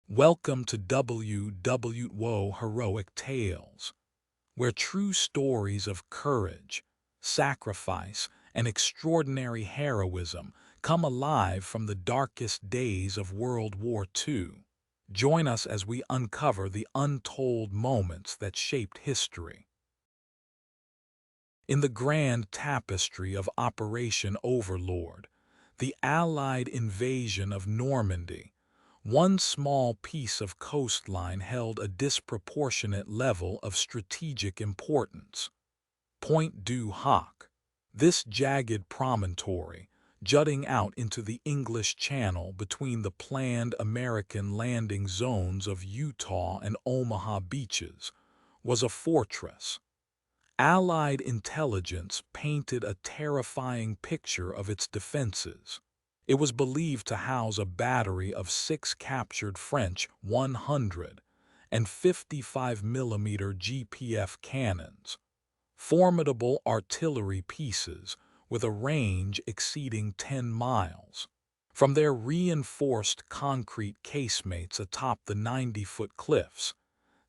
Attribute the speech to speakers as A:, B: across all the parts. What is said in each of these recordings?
A: Welcome to WW2 Heroic Tales, where true stories of courage, sacrifice, and extraordinary heroism come alive from the darkest days of World War II. Join us as we uncover the untold moments that shaped history. In the grand tapestry of Operation Overlord, the Allied invasion of Normandy, one small piece of coastline held a disproportionate level of strategic importance. Pointe-Du-Hoc, this jagged promontory, jutting out into the English Channel between the planned American landing zones of Utah and Omaha beaches, was a fortress. Allied intelligence painted a terrifying picture of its defenses. It was believed to house a battery of 6 captured French 100 and 55mm GPF cannons, formidable artillery pieces with a range exceeding 10 miles. From their reinforced concrete casemates atop the 90-foot cliffs,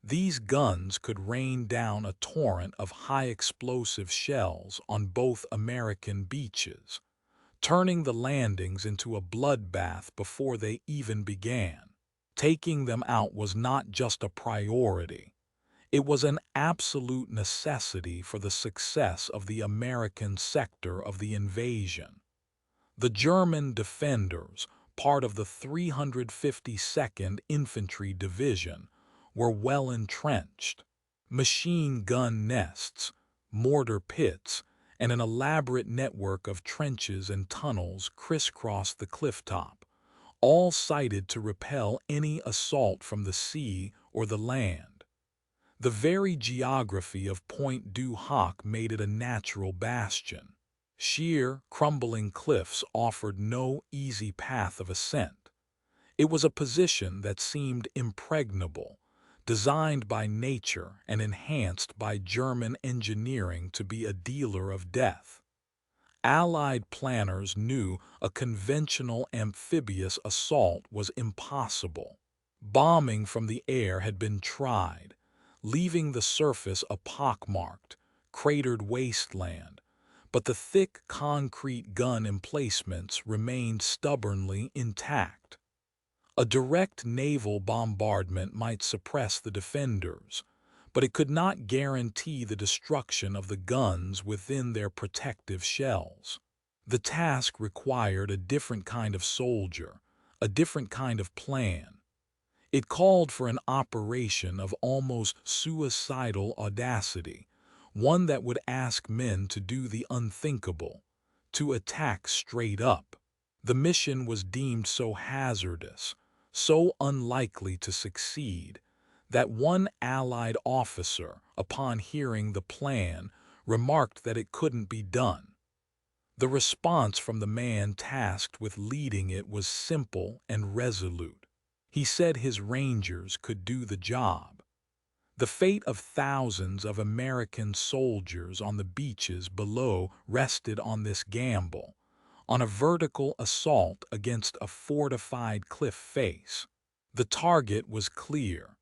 A: these guns could rain down a torrent of high-explosive shells on both American beaches, turning the landings into a bloodbath before they even began. Taking them out was not just a priority. It was an absolute necessity for the success of the American sector of the invasion. The German defenders, part of the 352nd Infantry Division, were well entrenched. Machine gun nests, mortar pits, and an elaborate network of trenches and tunnels crisscrossed the clifftop, all sited to repel any assault from the sea or the land. The very geography of Pointe-Du-Hoc made it a natural bastion. Sheer, crumbling cliffs offered no easy path of ascent. It was a position that seemed impregnable, designed by nature and enhanced by German engineering to be a dealer of death. Allied planners knew a conventional amphibious assault was impossible. Bombing from the air had been tried, leaving the surface a pockmarked, cratered wasteland, but the thick concrete gun emplacements remained stubbornly intact. A direct naval bombardment might suppress the defenders, but it could not guarantee the destruction of the guns within their protective shells. The task required a different kind of soldier, a different kind of plan. It called for an operation of almost suicidal audacity, one that would ask men to do the unthinkable, to attack straight up. The mission was deemed so hazardous, so unlikely to succeed, that one Allied officer, upon hearing the plan, remarked that it couldn't be done. The response from the man tasked with leading it was simple and resolute. He said his Rangers could do the job. The fate of thousands of American soldiers on the beaches below rested on this gamble, on a vertical assault against a fortified cliff face. The target was clear,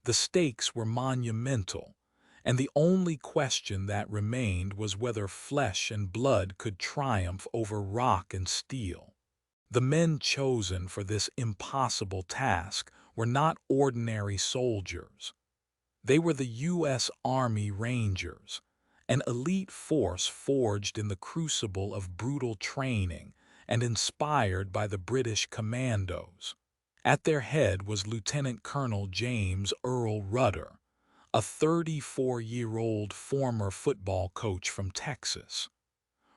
A: the stakes were monumental, and the only question that remained was whether flesh and blood could triumph over rock and steel. The men chosen for this impossible task were not ordinary soldiers. They were the U.S. Army Rangers, an elite force forged in the crucible of brutal training and inspired by the British commandos. At their head was Lieutenant Colonel James Earl Rudder, a 34-year-old former football coach from Texas.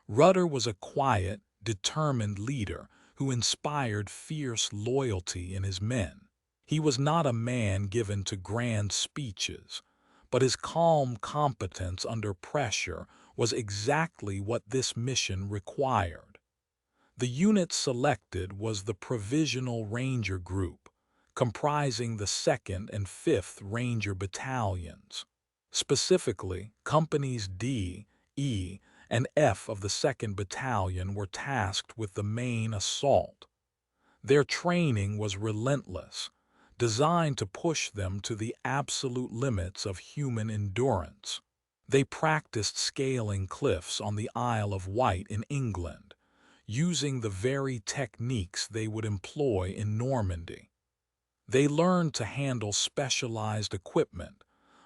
A: Rudder was a quiet, determined leader who inspired fierce loyalty in his men. He was not a man given to grand speeches, but his calm competence under pressure was exactly what this mission required. The unit selected was the Provisional Ranger Group, comprising the 2nd and 5th Ranger Battalions. Specifically, Companies D, E, and F of the 2nd Battalion were tasked with the main assault. Their training was relentless, designed to push them to the absolute limits of human endurance. They practiced scaling cliffs on the Isle of Wight in England, using the very techniques they would employ in Normandy. They learned to handle specialized equipment,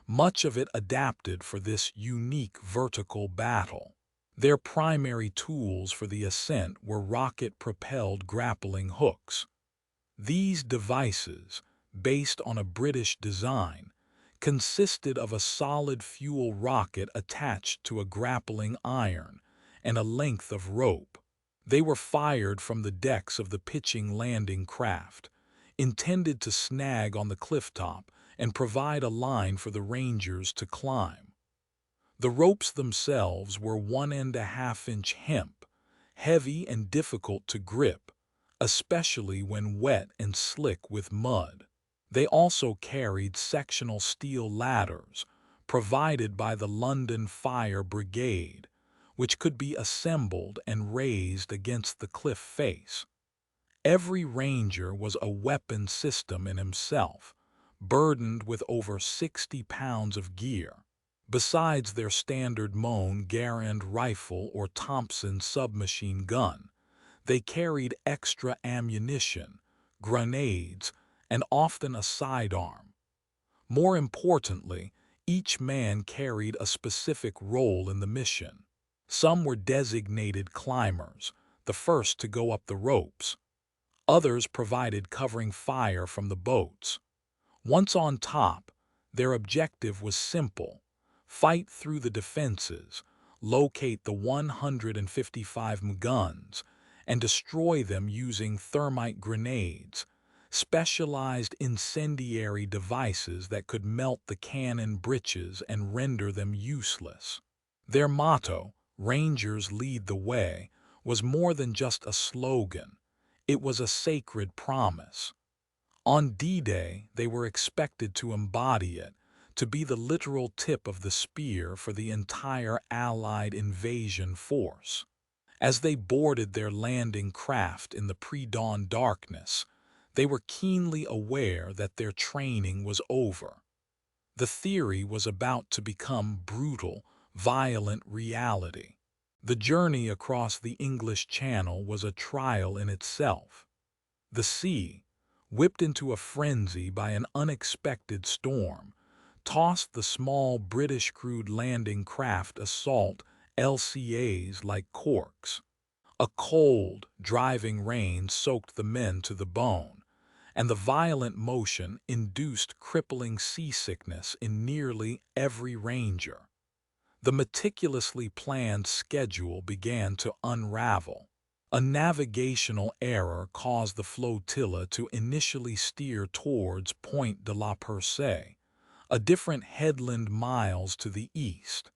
A: much of it adapted for this unique vertical battle. Their primary tools for the ascent were rocket-propelled grappling hooks. These devices, based on a British design, consisted of a solid fuel rocket attached to a grappling iron and a length of rope. They were fired from the decks of the pitching landing craft, intended to snag on the cliff top and provide a line for the Rangers to climb. The ropes themselves were 1.5-inch hemp, heavy and difficult to grip, especially when wet and slick with mud. They also carried sectional steel ladders, provided by the London Fire Brigade, which could be assembled and raised against the cliff face. Every ranger was a weapon system in himself, burdened with over 60 pounds of gear. Besides their standard Mohn Garand rifle or Thompson submachine gun, they carried extra ammunition, grenades, and often a sidearm. More importantly, each man carried a specific role in the mission. Some were designated climbers, the first to go up the ropes. Others provided covering fire from the boats. Once on top, their objective was simple: fight through the defenses, locate the 155 guns, and destroy them using thermite grenades, specialized incendiary devices that could melt the cannon breeches and render them useless. Their motto, "Rangers Lead the Way," was more than just a slogan. It was a sacred promise. On D-Day, they were expected to embody it, to be the literal tip of the spear for the entire Allied invasion force. As they boarded their landing craft in the pre-dawn darkness, they were keenly aware that their training was over. The theory was about to become brutal, violent reality. The journey across the English Channel was a trial in itself. The sea, whipped into a frenzy by an unexpected storm, tossed the small British-crewed landing craft assault LCAs like corks. A cold, driving rain soaked the men to the bone, and the violent motion induced crippling seasickness in nearly every ranger. The meticulously planned schedule began to unravel. A navigational error caused the flotilla to initially steer towards Pointe-Du-Hoc, a different headland miles to the east.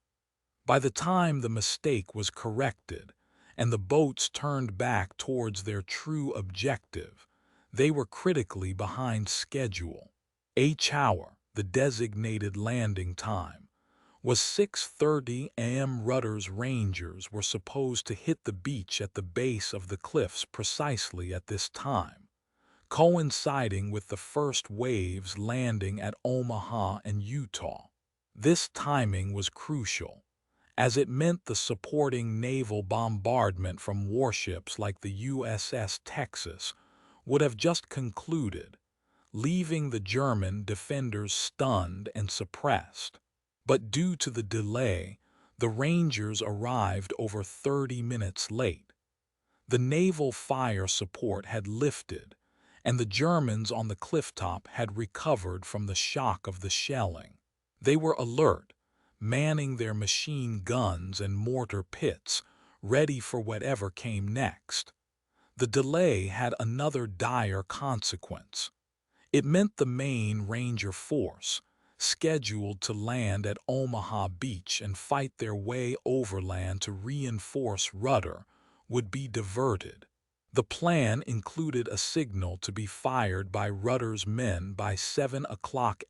A: By the time the mistake was corrected and the boats turned back towards their true objective, they were critically behind schedule. H-hour, the designated landing time, was 6:30 a.m. Rudder's Rangers were supposed to hit the beach at the base of the cliffs precisely at this time, coinciding with the first waves landing at Omaha and Utah. This timing was crucial, as it meant the supporting naval bombardment from warships like the USS Texas would have just concluded, leaving the German defenders stunned and suppressed. But due to the delay, the Rangers arrived over 30 minutes late. The naval fire support had lifted, and the Germans on the clifftop had recovered from the shock of the shelling. They were alert, manning their machine guns and mortar pits, ready for whatever came next. The delay had another dire consequence. It meant the main Ranger force, scheduled to land at Omaha Beach and fight their way overland to reinforce Rudder, would be diverted. The plan included a signal to be fired by Rudder's men by 7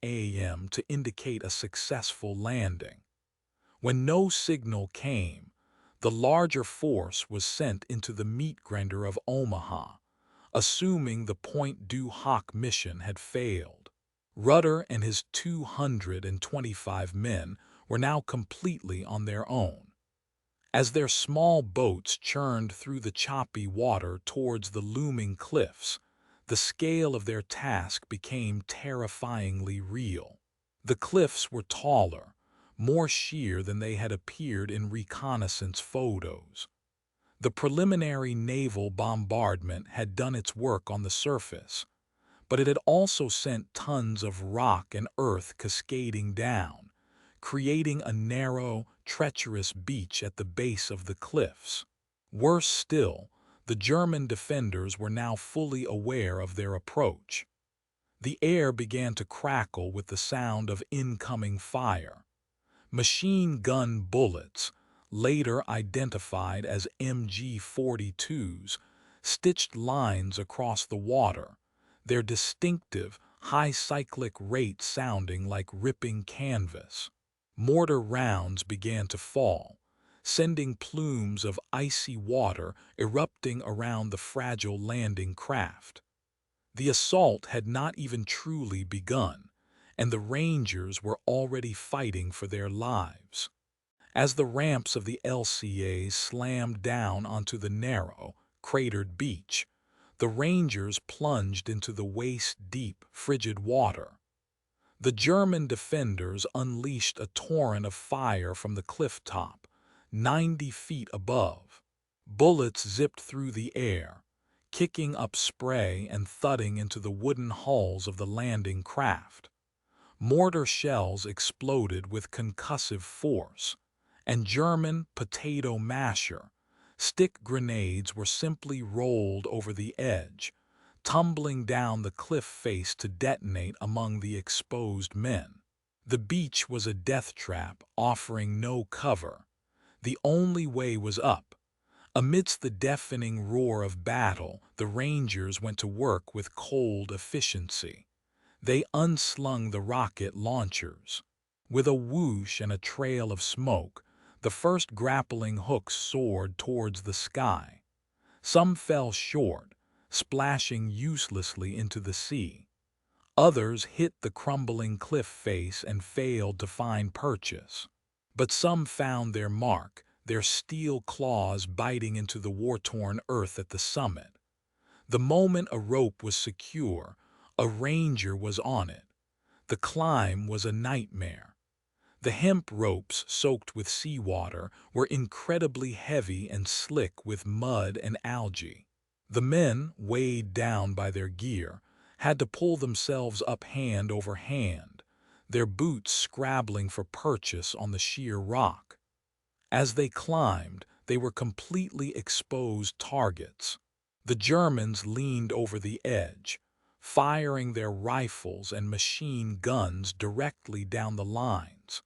A: a.m. to indicate a successful landing. When no signal came, the larger force was sent into the meat grinder of Omaha, assuming the Pointe-Du-Hoc mission had failed. Rudder and his 225 men were now completely on their own. As their small boats churned through the choppy water towards the looming cliffs, the scale of their task became terrifyingly real. The cliffs were taller, more sheer than they had appeared in reconnaissance photos. The preliminary naval bombardment had done its work on the surface, but it had also sent tons of rock and earth cascading down, creating a narrow, treacherous beach at the base of the cliffs. Worse still, the German defenders were now fully aware of their approach. The air began to crackle with the sound of incoming fire. Machine gun bullets, later identified as MG-42s, stitched lines across the water, their distinctive, high cyclic rate sounding like ripping canvas. Mortar rounds began to fall, sending plumes of icy water erupting around the fragile landing craft. The assault had not even truly begun, and the Rangers were already fighting for their lives. As the ramps of the LCAs slammed down onto the narrow, cratered beach, the Rangers plunged into the waist-deep, frigid water. The German defenders unleashed a torrent of fire from the cliff top, 90 feet above. Bullets zipped through the air, kicking up spray and thudding into the wooden hulls of the landing craft. Mortar shells exploded with concussive force, and German potato masher, stick grenades were simply rolled over the edge, tumbling down the cliff face to detonate among the exposed men. The beach was a death trap, offering no cover. The only way was up. Amidst the deafening roar of battle, the Rangers went to work with cold efficiency. They unslung the rocket launchers. With a whoosh and a trail of smoke, the first grappling hooks soared towards the sky. Some fell short, splashing uselessly into the sea. Others hit the crumbling cliff face and failed to find purchase. But some found their mark, their steel claws biting into the war-torn earth at the summit. The moment a rope was secure, a Ranger was on it. The climb was a nightmare. The hemp ropes, soaked with seawater, were incredibly heavy and slick with mud and algae. The men, weighed down by their gear, had to pull themselves up hand over hand, their boots scrabbling for purchase on the sheer rock. As they climbed, they were completely exposed targets. The Germans leaned over the edge, firing their rifles and machine guns directly down the lines.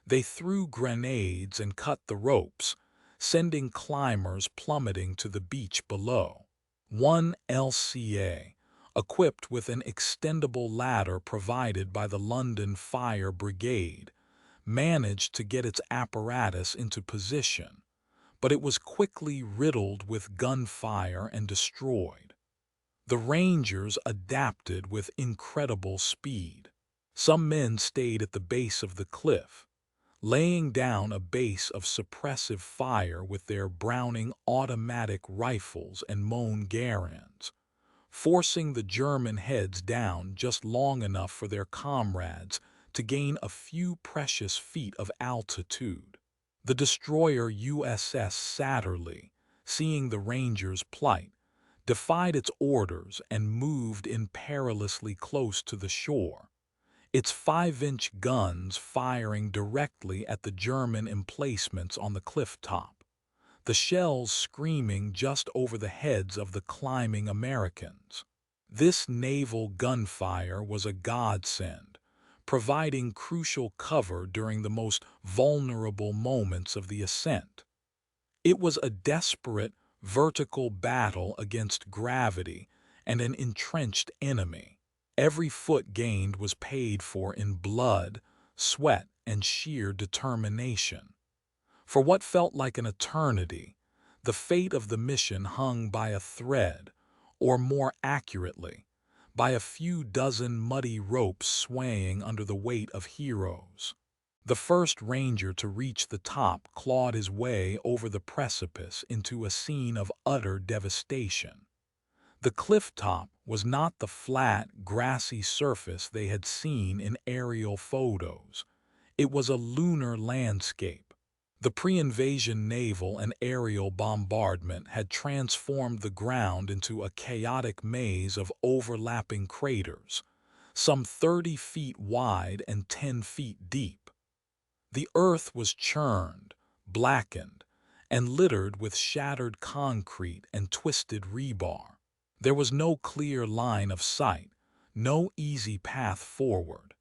A: They threw grenades and cut the ropes, sending climbers plummeting to the beach below. One LCA, equipped with an extendable ladder provided by the London Fire Brigade, managed to get its apparatus into position, but it was quickly riddled with gunfire and destroyed. The Rangers adapted with incredible speed. Some men stayed at the base of the cliff, laying down a base of suppressive fire with their Browning automatic rifles and Moen-Garans, forcing the German heads down just long enough for their comrades to gain a few precious feet of altitude. The destroyer USS Satterlee, seeing the Rangers' plight, defied its orders and moved in perilously close to the shore, its 5-inch guns firing directly at the German emplacements on the cliff top, the shells screaming just over the heads of the climbing Americans. This naval gunfire was a godsend, providing crucial cover during the most vulnerable moments of the ascent. It was a desperate, vertical battle against gravity and an entrenched enemy. Every foot gained was paid for in blood, sweat, and sheer determination. For what felt like an eternity, the fate of the mission hung by a thread, or more accurately, by a few dozen muddy ropes swaying under the weight of heroes. The first ranger to reach the top clawed his way over the precipice into a scene of utter devastation. The cliff top was not the flat, grassy surface they had seen in aerial photos. It was a lunar landscape. The pre-invasion naval and aerial bombardment had transformed the ground into a chaotic maze of overlapping craters, some 30 feet wide and 10 feet deep. The earth was churned, blackened, and littered with shattered concrete and twisted rebar. There was no clear line of sight, no easy path forward.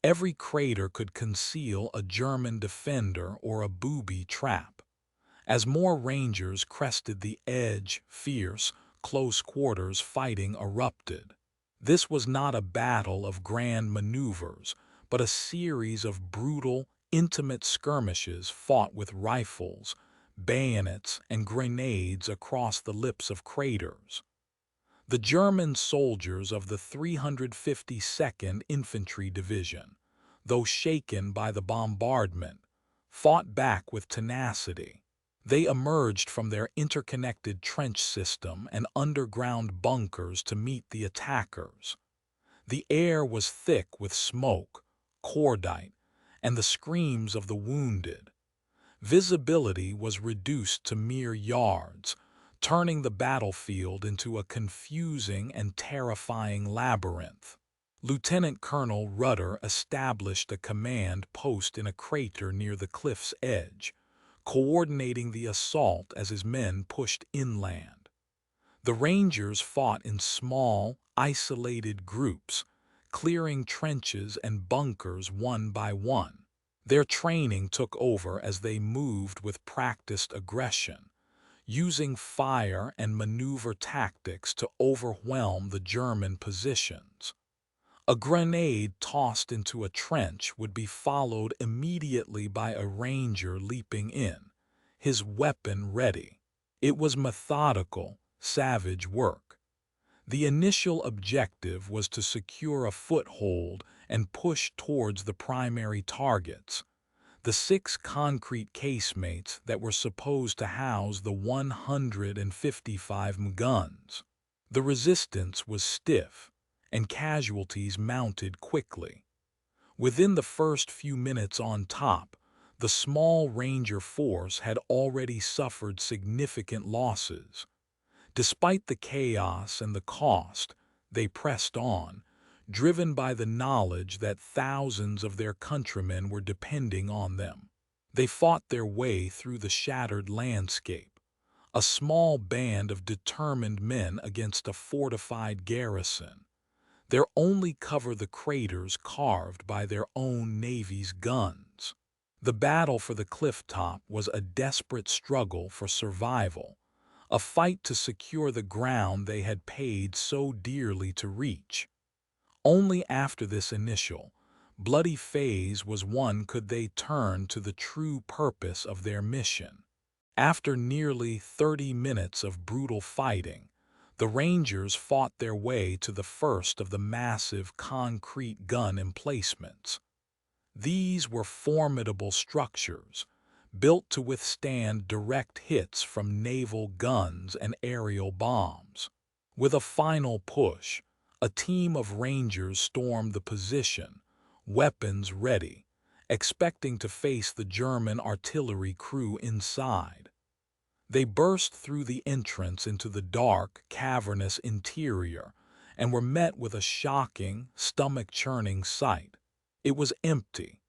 A: Every crater could conceal a German defender or a booby trap. As more rangers crested the edge, fierce, close-quarters fighting erupted. This was not a battle of grand maneuvers, but a series of brutal, intimate skirmishes fought with rifles, bayonets, and grenades across the lips of craters. The German soldiers of the 352nd Infantry Division, though shaken by the bombardment, fought back with tenacity. They emerged from their interconnected trench system and underground bunkers to meet the attackers. The air was thick with smoke, cordite, and the screams of the wounded. Visibility was reduced to mere yards, turning the battlefield into a confusing and terrifying labyrinth. Lieutenant Colonel Rudder established a command post in a crater near the cliff's edge, coordinating the assault as his men pushed inland. The Rangers fought in small, isolated groups, clearing trenches and bunkers one by one. Their training took over as they moved with practiced aggression, using fire and maneuver tactics to overwhelm the German positions. A grenade tossed into a trench would be followed immediately by a ranger leaping in, his weapon ready. It was methodical, savage work. The initial objective was to secure a foothold and push towards the primary targets, the 6 concrete casemates that were supposed to house the 155 guns. The resistance was stiff, and casualties mounted quickly. Within the first few minutes on top, the small Ranger force had already suffered significant losses. Despite the chaos and the cost, they pressed on, driven by the knowledge that thousands of their countrymen were depending on them. They fought their way through the shattered landscape, a small band of determined men against a fortified garrison, their only cover the craters carved by their own Navy's guns. The battle for the cliff top was a desperate struggle for survival, a fight to secure the ground they had paid so dearly to reach. Only after this initial, bloody phase was won could they turn to the true purpose of their mission. After nearly 30 minutes of brutal fighting, the Rangers fought their way to the first of the massive concrete gun emplacements. These were formidable structures, built to withstand direct hits from naval guns and aerial bombs. With a final push, a team of Rangers stormed the position, weapons ready, expecting to face the German artillery crew inside. They burst through the entrance into the dark, cavernous interior and were met with a shocking, stomach-churning sight. It was empty.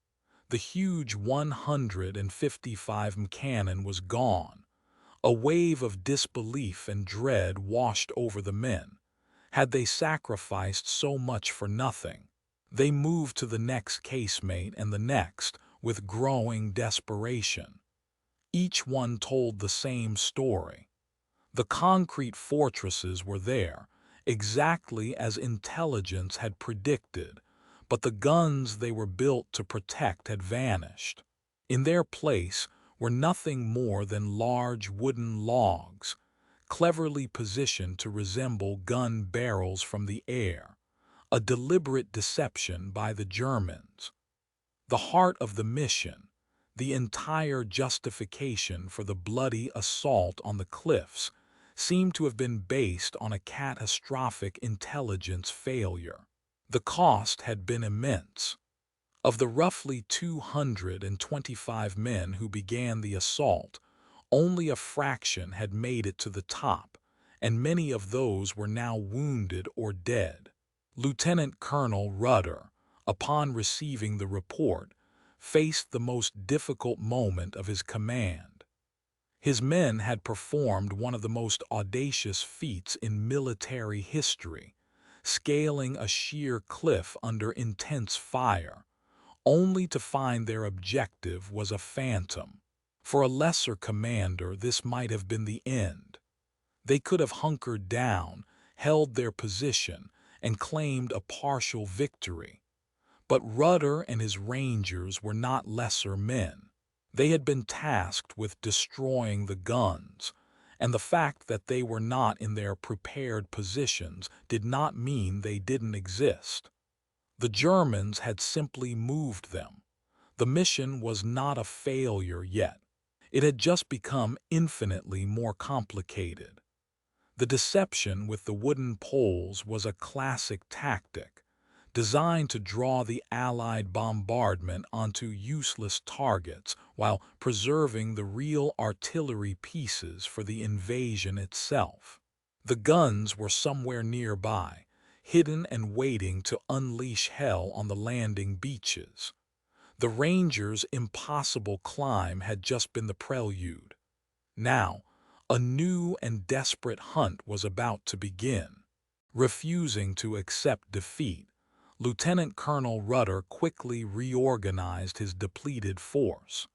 A: The huge 155 cannon was gone. A wave of disbelief and dread washed over the men. Had they sacrificed so much for nothing? They moved to the next casemate and the next, with growing desperation. Each one told the same story. The concrete fortresses were there, exactly as intelligence had predicted, but the guns they were built to protect had vanished. In their place were nothing more than large wooden logs, cleverly positioned to resemble gun barrels from the air, a deliberate deception by the Germans. The heart of the mission, the entire justification for the bloody assault on the cliffs, seemed to have been based on a catastrophic intelligence failure. The cost had been immense. Of the roughly 225 men who began the assault, only a fraction had made it to the top, and many of those were now wounded or dead. Lieutenant Colonel Rudder, upon receiving the report, faced the most difficult moment of his command. His men had performed one of the most audacious feats in military history, scaling a sheer cliff under intense fire, only to find their objective was a phantom. For a lesser commander, this might have been the end. They could have hunkered down, held their position, and claimed a partial victory. But Rudder and his Rangers were not lesser men. They had been tasked with destroying the guns, and the fact that they were not in their prepared positions did not mean they didn't exist. The Germans had simply moved them. The mission was not a failure yet. It had just become infinitely more complicated. The deception with the wooden poles was a classic tactic, designed to draw the Allied bombardment onto useless targets while preserving the real artillery pieces for the invasion itself. The guns were somewhere nearby, hidden and waiting to unleash hell on the landing beaches. The Rangers' impossible climb had just been the prelude. Now, a new and desperate hunt was about to begin. Refusing to accept defeat, Lieutenant Colonel Rudder quickly reorganized his depleted force.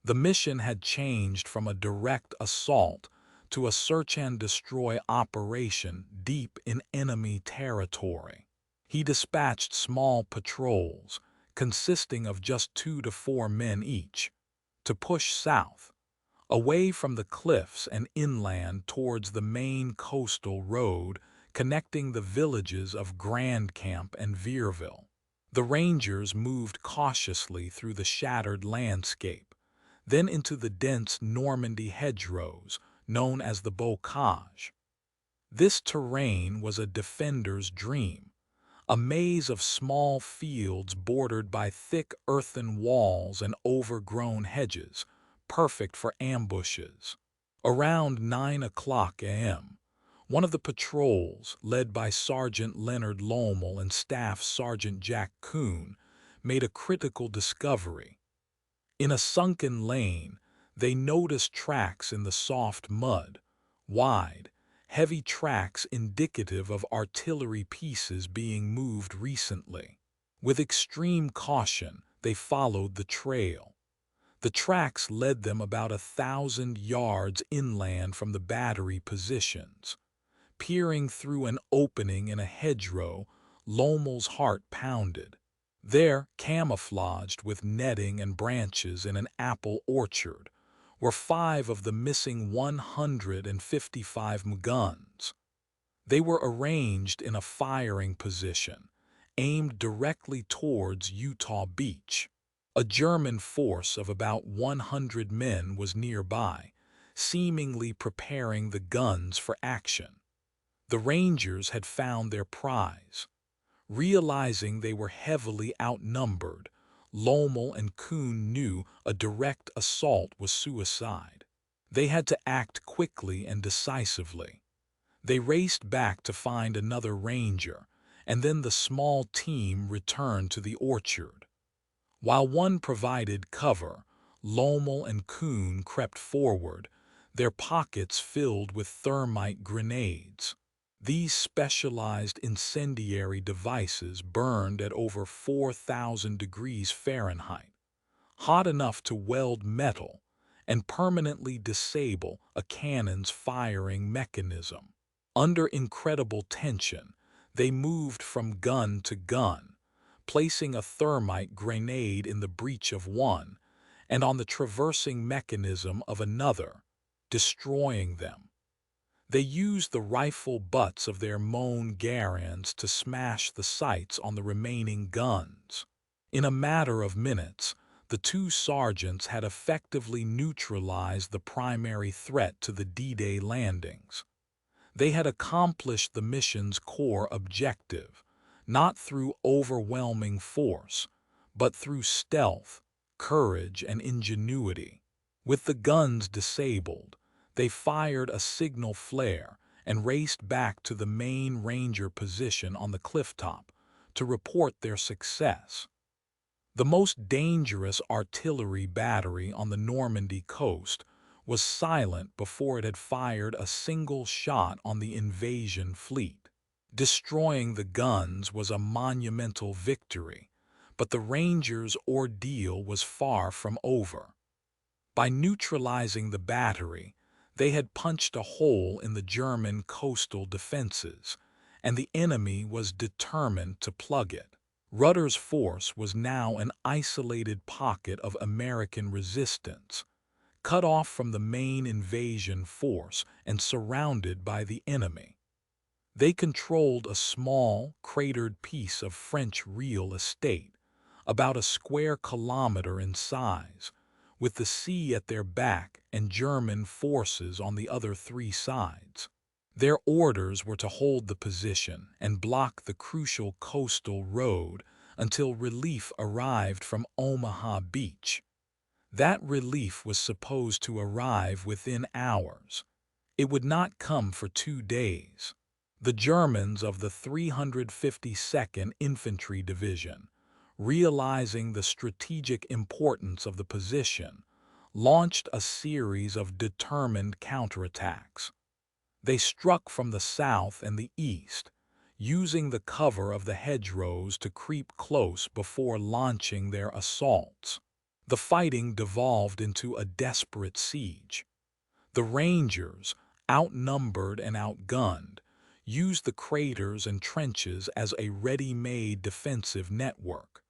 A: The mission had changed from a direct assault to a search-and-destroy operation deep in enemy territory. He dispatched small patrols, consisting of just 2 to 4 men each, to push south, away from the cliffs and inland towards the main coastal road connecting the villages of Grand Camp and Vierville. The Rangers moved cautiously through the shattered landscape, then into the dense Normandy hedgerows, known as the bocage. This terrain was a defender's dream, a maze of small fields bordered by thick earthen walls and overgrown hedges, perfect for ambushes. Around 9 o'clock a.m., one of the patrols, led by Sergeant Leonard Lommel and Staff Sergeant Jack Kuhn, made a critical discovery. In a sunken lane, they noticed tracks in the soft mud, wide, heavy tracks indicative of artillery pieces being moved recently. With extreme caution, they followed the trail. The tracks led them about 1,000 yards inland from the battery positions. Peering through an opening in a hedgerow, Lommel's heart pounded. There, camouflaged with netting and branches in an apple orchard, were 5 of the missing 155 guns. They were arranged in a firing position, aimed directly towards Utah Beach. A German force of about 100 men was nearby, seemingly preparing the guns for action. The Rangers had found their prize. Realizing they were heavily outnumbered, Lommel and Kuhn knew a direct assault was suicide. They had to act quickly and decisively. They raced back to find another Ranger, and then the small team returned to the orchard. While one provided cover, Lommel and Kuhn crept forward, their pockets filled with thermite grenades. These specialized incendiary devices burned at over 4,000 degrees Fahrenheit, hot enough to weld metal and permanently disable a cannon's firing mechanism. Under incredible tension, they moved from gun to gun, placing a thermite grenade in the breech of one and on the traversing mechanism of another, destroying them. They used the rifle butts of their Moan Garans to smash the sights on the remaining guns. In a matter of minutes, the two sergeants had effectively neutralized the primary threat to the D-Day landings. They had accomplished the mission's core objective, not through overwhelming force, but through stealth, courage, and ingenuity. With the guns disabled, they fired a signal flare and raced back to the main Ranger position on the clifftop to report their success. The most dangerous artillery battery on the Normandy coast was silent before it had fired a single shot on the invasion fleet. Destroying the guns was a monumental victory, but the Rangers' ordeal was far from over. By neutralizing the battery, they had punched a hole in the German coastal defenses, and the enemy was determined to plug it. Rudder's force was now an isolated pocket of American resistance, cut off from the main invasion force and surrounded by the enemy. They controlled a small, cratered piece of French real estate, about a square kilometer in size, with the sea at their back and German forces on the other three sides. Their orders were to hold the position and block the crucial coastal road until relief arrived from Omaha Beach. That relief was supposed to arrive within hours. It would not come for 2 days. The Germans of the 352nd Infantry Division, realizing the strategic importance of the position, launched a series of determined counterattacks. They struck from the south and the east, using the cover of the hedgerows to creep close before launching their assaults. The fighting devolved into a desperate siege. The Rangers, outnumbered and outgunned, used the craters and trenches as a ready-made defensive network.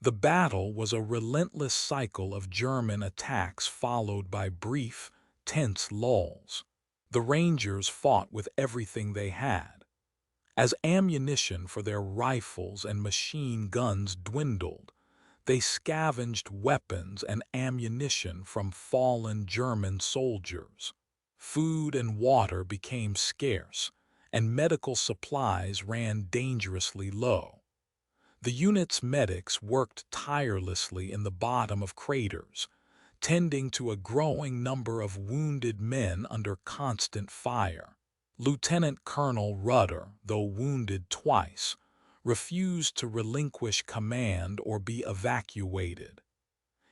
A: The battle was a relentless cycle of German attacks followed by brief, tense lulls. The Rangers fought with everything they had. As ammunition for their rifles and machine guns dwindled, they scavenged weapons and ammunition from fallen German soldiers. Food and water became scarce, and medical supplies ran dangerously low. The unit's medics worked tirelessly in the bottom of craters, tending to a growing number of wounded men under constant fire. Lieutenant Colonel Rudder, though wounded twice, refused to relinquish command or be evacuated.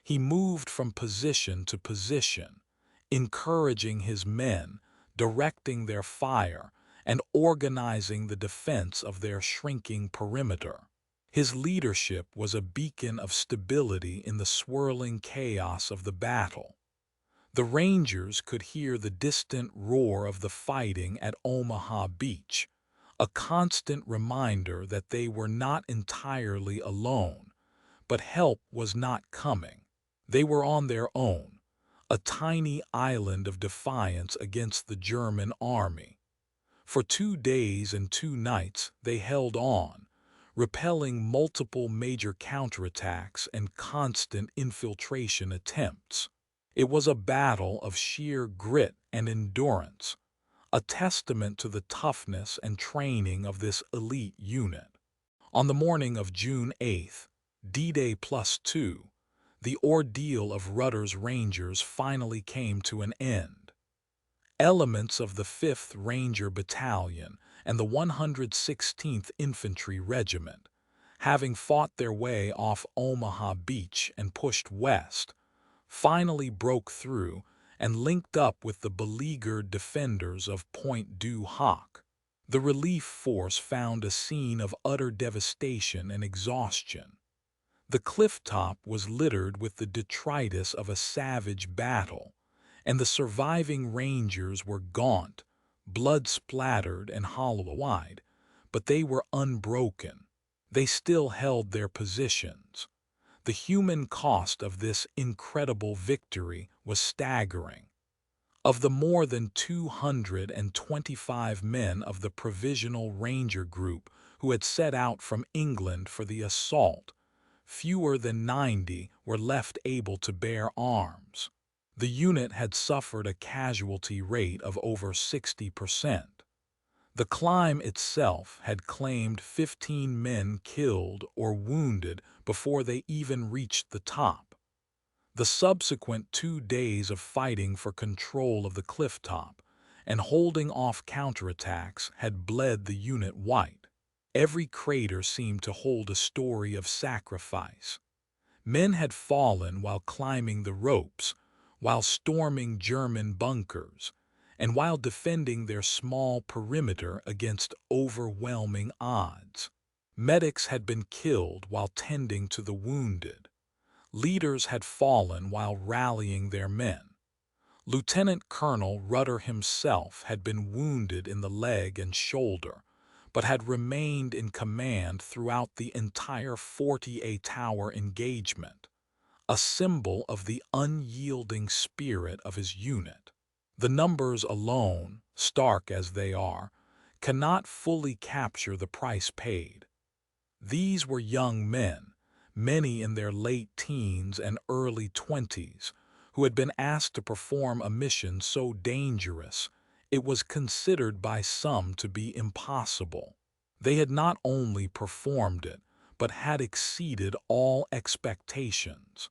A: He moved from position to position, encouraging his men, directing their fire, and organizing the defense of their shrinking perimeter. His leadership was a beacon of stability in the swirling chaos of the battle. The Rangers could hear the distant roar of the fighting at Omaha Beach, a constant reminder that they were not entirely alone, but help was not coming. They were on their own, a tiny island of defiance against the German army. For 2 days and 2 nights they held on, repelling multiple major counterattacks and constant infiltration attempts. It was a battle of sheer grit and endurance, a testament to the toughness and training of this elite unit. On the morning of June 8th, D-Day +2, the ordeal of Rudder's Rangers finally came to an end. Elements of the 5th Ranger Battalion and the 116th Infantry Regiment, having fought their way off Omaha Beach and pushed west, finally broke through and linked up with the beleaguered defenders of Pointe-Du-Hoc. The relief force found a scene of utter devastation and exhaustion. The clifftop was littered with the detritus of a savage battle, and the surviving Rangers were gaunt, blood-splattered and hollow-eyed, but they were unbroken. They still held their positions. The human cost of this incredible victory was staggering. Of the more than 225 men of the Provisional Ranger Group who had set out from England for the assault, fewer than 90 were left able to bear arms. The unit had suffered a casualty rate of over 60%. The climb itself had claimed 15 men killed or wounded before they even reached the top. The subsequent 2 days of fighting for control of the clifftop and holding off counterattacks had bled the unit white. Every crater seemed to hold a story of sacrifice. Men had fallen while climbing the ropes, while storming German bunkers, and while defending their small perimeter against overwhelming odds. Medics had been killed while tending to the wounded. Leaders had fallen while rallying their men. Lieutenant Colonel Rudder himself had been wounded in the leg and shoulder, but had remained in command throughout the entire 48-hour engagement, a symbol of the unyielding spirit of his unit. The numbers alone, stark as they are, cannot fully capture the price paid. These were young men, many in their late teens and early 20s, who had been asked to perform a mission so dangerous it was considered by some to be impossible. They had not only performed it, but had exceeded all expectations.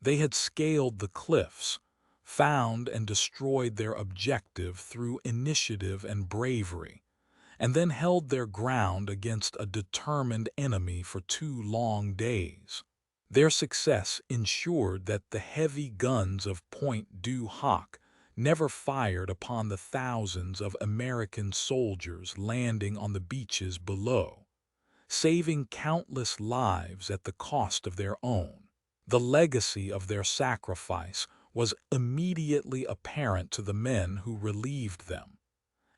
A: They had scaled the cliffs, found and destroyed their objective through initiative and bravery, and then held their ground against a determined enemy for 2 long days. Their success ensured that the heavy guns of Pointe-Du-Hoc never fired upon the thousands of American soldiers landing on the beaches below, saving countless lives at the cost of their own. The legacy of their sacrifice was immediately apparent to the men who relieved them,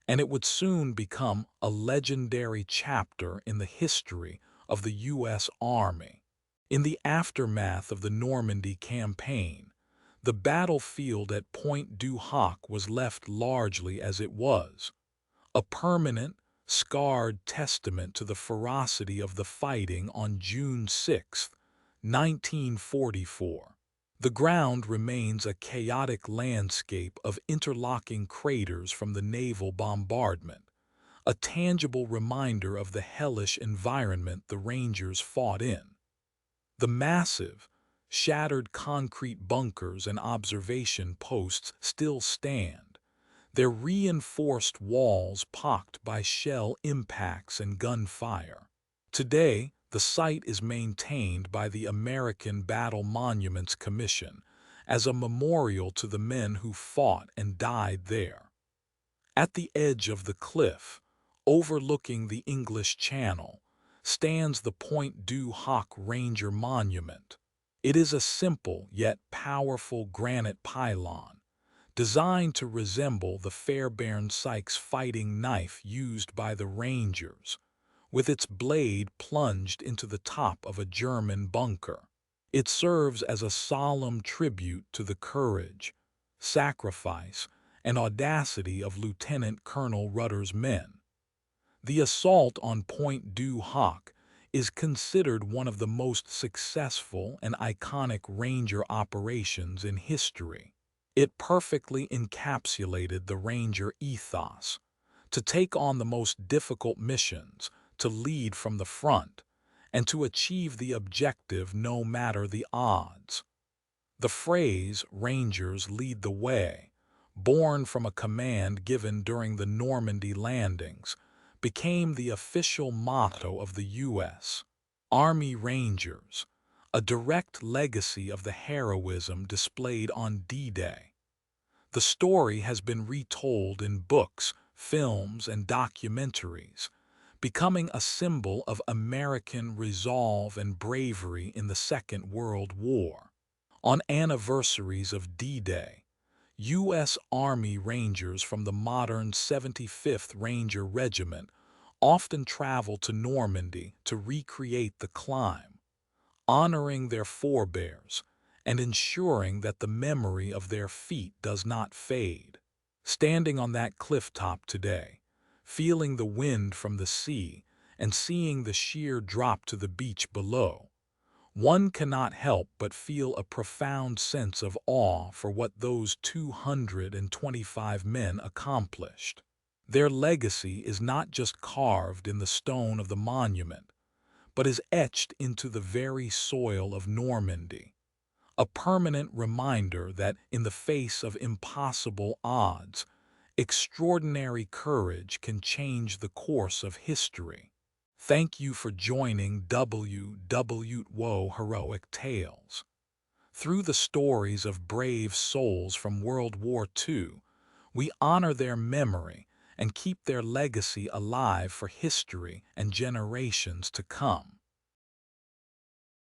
A: and it would soon become a legendary chapter in the history of the U.S. Army. In the aftermath of the Normandy campaign, the battlefield at Pointe-Du-Hoc was left largely as it was, a permanent, scarred testament to the ferocity of the fighting on June 6, 1944. The ground remains a chaotic landscape of interlocking craters from the naval bombardment, a tangible reminder of the hellish environment the Rangers fought in. The massive, shattered concrete bunkers and observation posts still stand, their reinforced walls pocked by shell impacts and gunfire. Today, the site is maintained by the American Battle Monuments Commission as a memorial to the men who fought and died there. At the edge of the cliff, overlooking the English Channel, stands the Pointe-Du-Hoc Ranger Monument. It is a simple yet powerful granite pylon, designed to resemble the Fairbairn Sykes fighting knife used by the Rangers, with its blade plunged into the top of a German bunker. It serves as a solemn tribute to the courage, sacrifice, and audacity of Lieutenant Colonel Rudder's men. The assault on Pointe-Du-Hoc is considered one of the most successful and iconic Ranger operations in history. It perfectly encapsulated the Ranger ethos: to take on the most difficult missions, to lead from the front, and to achieve the objective no matter the odds. The phrase, "Rangers lead the way," born from a command given during the Normandy landings, became the official motto of the U.S. Army Rangers, a direct legacy of the heroism displayed on D-Day. The story has been retold in books, films, and documentaries, becoming a symbol of American resolve and bravery in the Second World War. On anniversaries of D-Day, U.S. Army Rangers from the modern 75th Ranger Regiment often travel to Normandy to recreate the climb, honoring their forebears and ensuring that the memory of their feat does not fade. Standing on that cliff top today, feeling the wind from the sea and seeing the sheer drop to the beach below, one cannot help but feel a profound sense of awe for what those 225 men accomplished. Their legacy is not just carved in the stone of the monument, but is etched into the very soil of Normandy, a permanent reminder that in the face of impossible odds, extraordinary courage can change the course of history. Thank you for joining WW2 Heroic Tales. Through the stories of brave souls from World War II, we honor their memory and keep their legacy alive for history and generations to come.